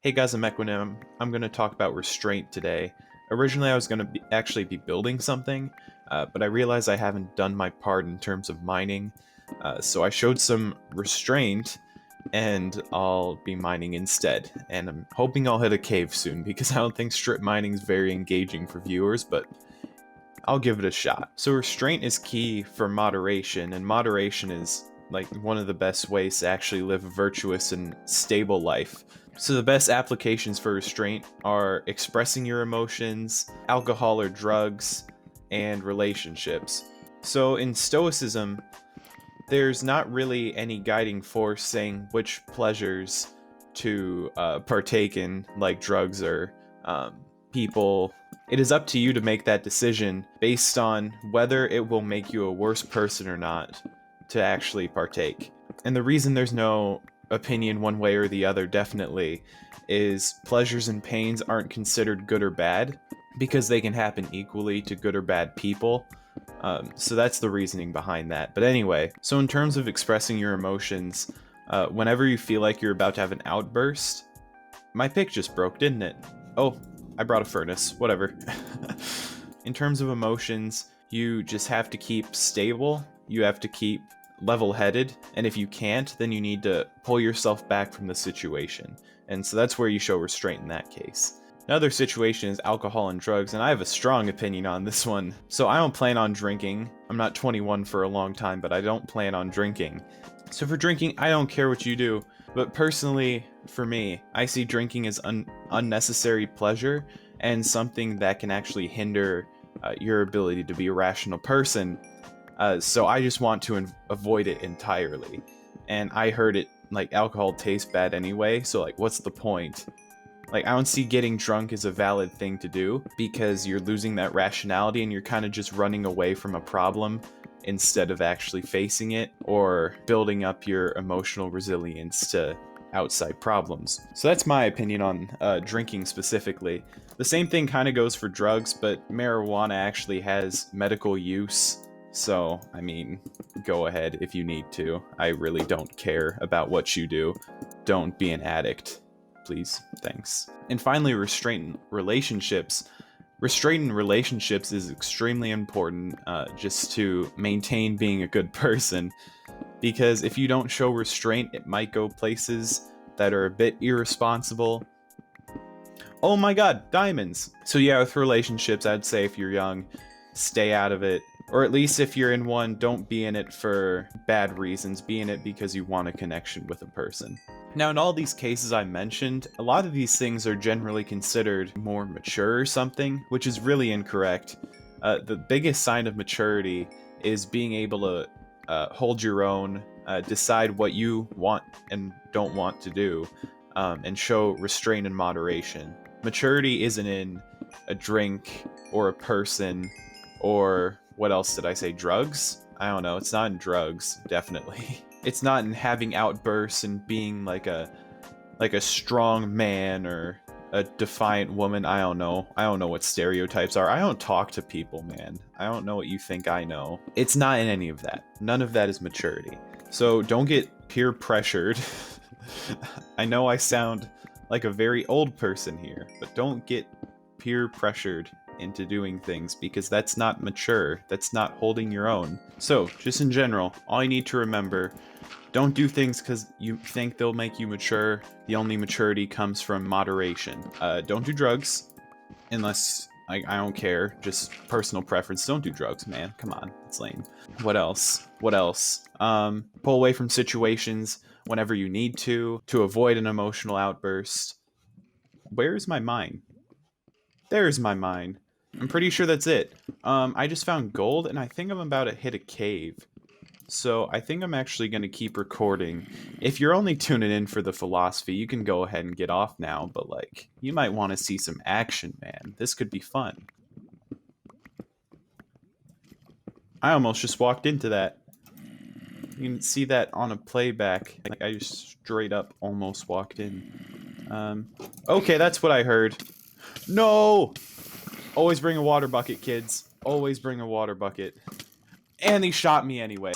Hey guys, I'm Equinem. I'm going to talk about restraint today. Originally, I was going to actually be building something, but I realized I haven't done my part in terms of mining, so I showed some restraint, and I'll be mining instead. And I'm hoping I'll hit a cave soon, because I don't think strip mining is very engaging for viewers, but I'll give it a shot. So restraint is key for moderation, and moderation is like one of the best ways to actually live a virtuous and stable life. So the best applications for restraint are expressing your emotions, alcohol or drugs, and relationships. So in Stoicism, there's not really any guiding force saying which pleasures to partake in, like drugs or people. It is up to you to make that decision based on whether it will make you a worse person or not to actually partake. And the reason there's no opinion one way or the other, definitely, is pleasures and pains aren't considered good or bad because they can happen equally to good or bad people. So that's the reasoning behind that. But anyway, so in terms of expressing your emotions, whenever you feel like you're about to have an outburst, my pick just broke, didn't it? Oh, I brought a furnace, whatever. In terms of emotions, you just have to keep stable, you have to keep level-headed, and if you can't, then you need to pull yourself back from the situation. And so that's where you show restraint in that case. Another situation is alcohol and drugs, and I have a strong opinion on this one. So I don't plan on drinking. I'm not 21 for a long time, but I don't plan on drinking. So for drinking, I don't care what you do. But personally, for me, I see drinking as unnecessary pleasure and something that can actually hinder your ability to be a rational person. So I just want to avoid it entirely. And I heard it, like, alcohol tastes bad anyway, so, like, what's the point? Like, I don't see getting drunk as a valid thing to do, because you're losing that rationality and you're kind of just running away from a problem instead of actually facing it or building up your emotional resilience to outside problems. So that's my opinion on drinking specifically. The same thing kind of goes for drugs, but marijuana actually has medical use. So, I mean, go ahead if you need to. I really don't care about what you do. Don't be an addict, please. Thanks. And finally, restraint in relationships. Restraint in relationships is extremely important just to maintain being a good person. Because if you don't show restraint, it might go places that are a bit irresponsible. Oh my god, diamonds! So yeah, with relationships, I'd say if you're young, stay out of it. Or at least if you're in one, don't be in it for bad reasons. Be in it because you want a connection with a person. Now, in all these cases I mentioned, a lot of these things are generally considered more mature or something, which is really incorrect. The biggest sign of maturity is being able to hold your own, decide what you want and don't want to do, and show restraint and moderation. Maturity isn't in a drink or a person or what else did I say? Drugs? I don't know. It's not in drugs, definitely. It's not in having outbursts and being like a strong man or a defiant woman. I don't know. I don't know what stereotypes are. I don't talk to people, man. I don't know what you think I know. It's not in any of that. None of that is maturity. So don't get peer pressured. I know I sound like a very old person here, but don't get peer pressured into doing things, because that's not mature. That's not holding your own. So, just in general, all you need to remember, don't do things because you think they'll make you mature. The only maturity comes from moderation. Don't do drugs, unless, I don't care, just personal preference. Don't do drugs, man. Come on, it's lame. What else? What else? Pull away from situations whenever you need to avoid an emotional outburst. Where's my mine? There's my mine. I'm pretty sure that's it. I just found gold, and I think I'm about to hit a cave. So I think I'm actually going to keep recording. If you're only tuning in for the philosophy, you can go ahead and get off now, but, like, you might want to see some action, man. This could be fun. I almost just walked into that. You can see that on a playback. Like, I just straight up almost walked in. Okay, that's what I heard. No! Always bring a water bucket, kids. Always bring a water bucket. And he shot me anyway.